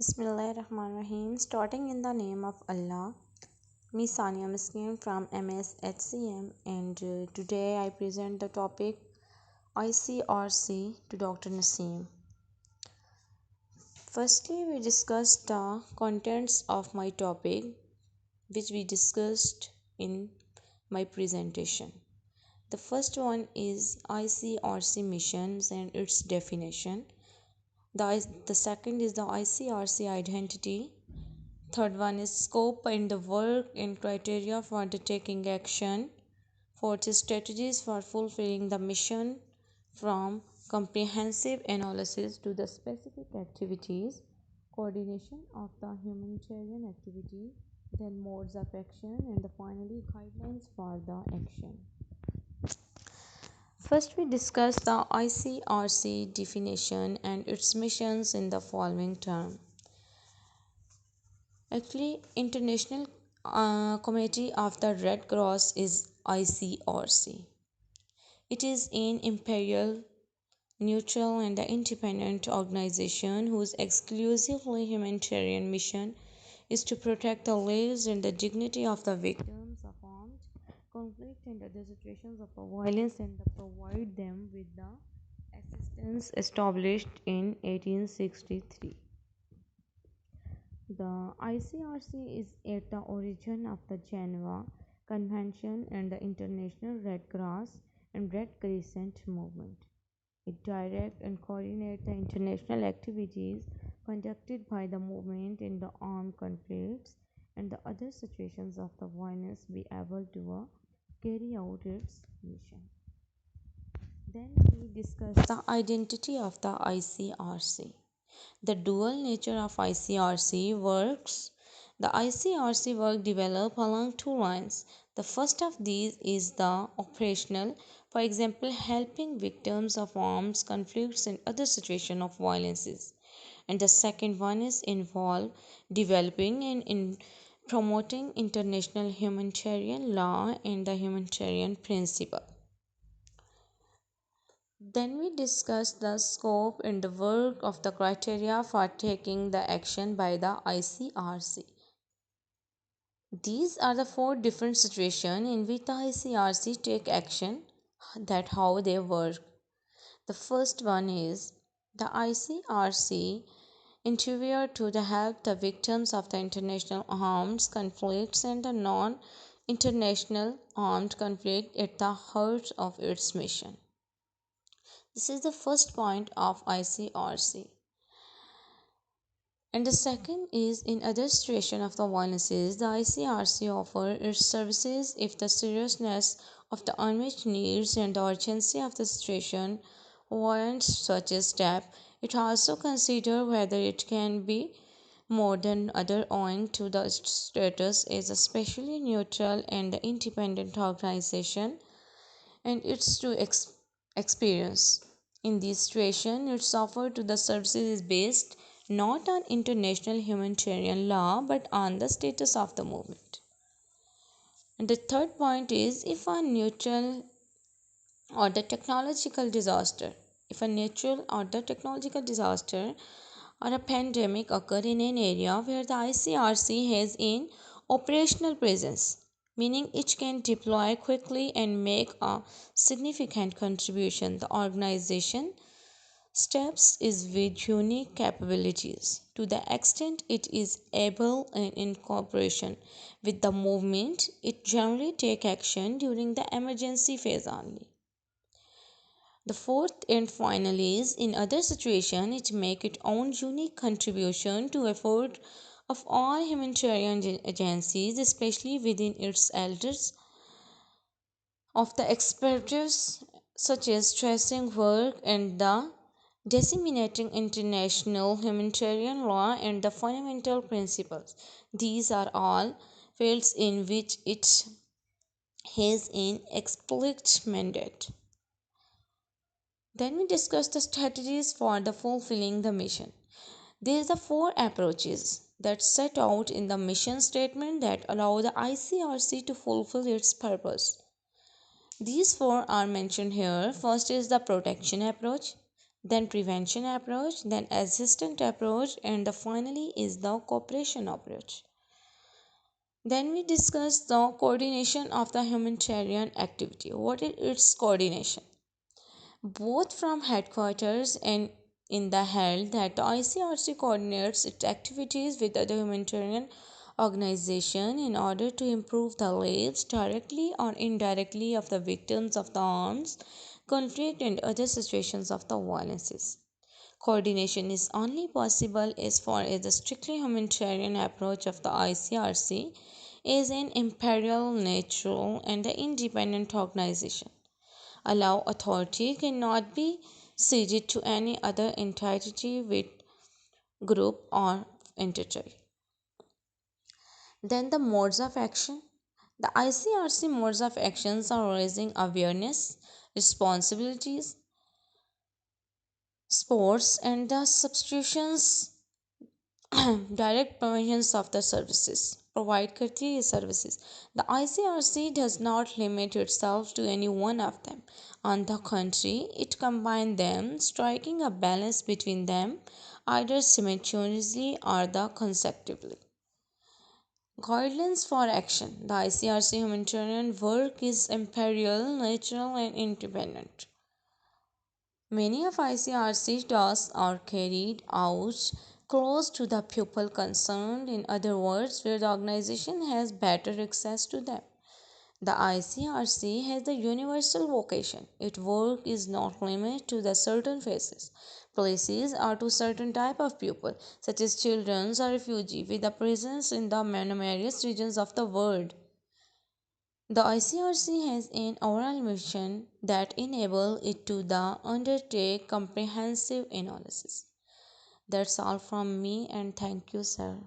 Bismillahirrahmanirrahim. Starting in the name of Allah. Me Sania Miskin from MSHCM and today I present the topic ICRC to Dr. Naseem. Firstly, we discussed the contents of my topic which we discussed in my presentation. The first one is ICRC missions and its definition. The second is the ICRC identity. Third one is scope and the work and criteria for undertaking action. Fourth is strategies for fulfilling the mission from comprehensive analysis to the specific activities, coordination of the humanitarian activity, then modes of action, and finally guidelines for the action. First, we discuss the ICRC definition and its missions in the following term. Actually, International Committee of the Red Cross is ICRC. It is an imperial, neutral, and independent organization whose exclusively humanitarian mission is to protect the lives and the dignity of the victims of armed conflict and other situations of violence and provide them with the assistance established in 1863. The ICRC is at the origin of the Geneva Convention and the International Red Cross and Red Crescent movement. It directs and coordinates the international activities conducted by the movement in the armed conflicts and the other situations of the violence be able to carry out its mission. Then we discuss the identity of the ICRC. The dual nature of ICRC works. The ICRC work develop along two lines. The first of these is the operational, for example, helping victims of armed conflicts and other situations of violences. And the second one is involve developing and in promoting international humanitarian law and the humanitarian principle. Then we discuss the scope and the work of the criteria for taking the action by the ICRC. These are the four different situations in which the ICRC take action, that how they work. The first one is the ICRC interfere to help the victims of the international armed conflicts and the non-international armed conflict at the heart of its mission. This is the first point of ICRC. And the second is in other situation of the violences, the ICRC offer its services if the seriousness of the unmet needs and the urgency of the situation warrants such a step. It also consider whether it can be more than other owing to the status as a specially neutral and independent organization and its to experience. In this situation, its offer to the services is based not on international humanitarian law but on the status of the movement. And the third point is if a neutral or the technological disaster, if a natural or the technological disaster or a pandemic occur in an area where the ICRC has an operational presence, meaning it can deploy quickly and make a significant contribution. The organization steps is with unique capabilities. To the extent it is able and in cooperation with the movement, it generally take action during the emergency phase only. The fourth and final is in other situation it make its own unique contribution to effort of all humanitarian agencies, especially within its elders of the expertise such as tracing work and the disseminating international humanitarian law and the fundamental principles. These are all fields in which it has an explicit mandate. Then we discuss the strategies for the fulfilling the mission. There are the four approaches that set out in the mission statement that allow the ICRC to fulfill its purpose. These four are mentioned here. First is the protection approach. then prevention approach, then assistant approach, and the finally is the cooperation approach. Then we discuss the coordination of the humanitarian activity. What is its coordination? Both from headquarters and in the held that the ICRC coordinates its activities with other humanitarian organizations in order to improve the lives directly or indirectly of the victims of the arms conflict and other situations of the violences. Coordination is only possible as far as the strictly humanitarian approach of the ICRC is an imperial, natural, and independent organization. Allow authority cannot be ceded to any other entity with group or entity. Then the modes of action. The ICRC modes of actions are raising awareness, responsibilities, sports, and the substitutions direct provisions of the services. Provide criteria services. The ICRC does not limit itself to any one of them. On the contrary, it combines them, striking a balance between them, either simultaneously or the consecutively. Guidelines for action. The ICRC humanitarian work is imperial, natural, and independent. Many of ICRC tasks are carried out close to the pupil concerned, in other words, where the organization has better access to them. The ICRC has the universal vocation. Its work is not limited to the certain phases, places, or to certain type of people, such as children or refugees, with a presence in the numerous regions of the world. The ICRC has an overall mission that enables it to undertake comprehensive analysis. That's all from me and thank you, sir.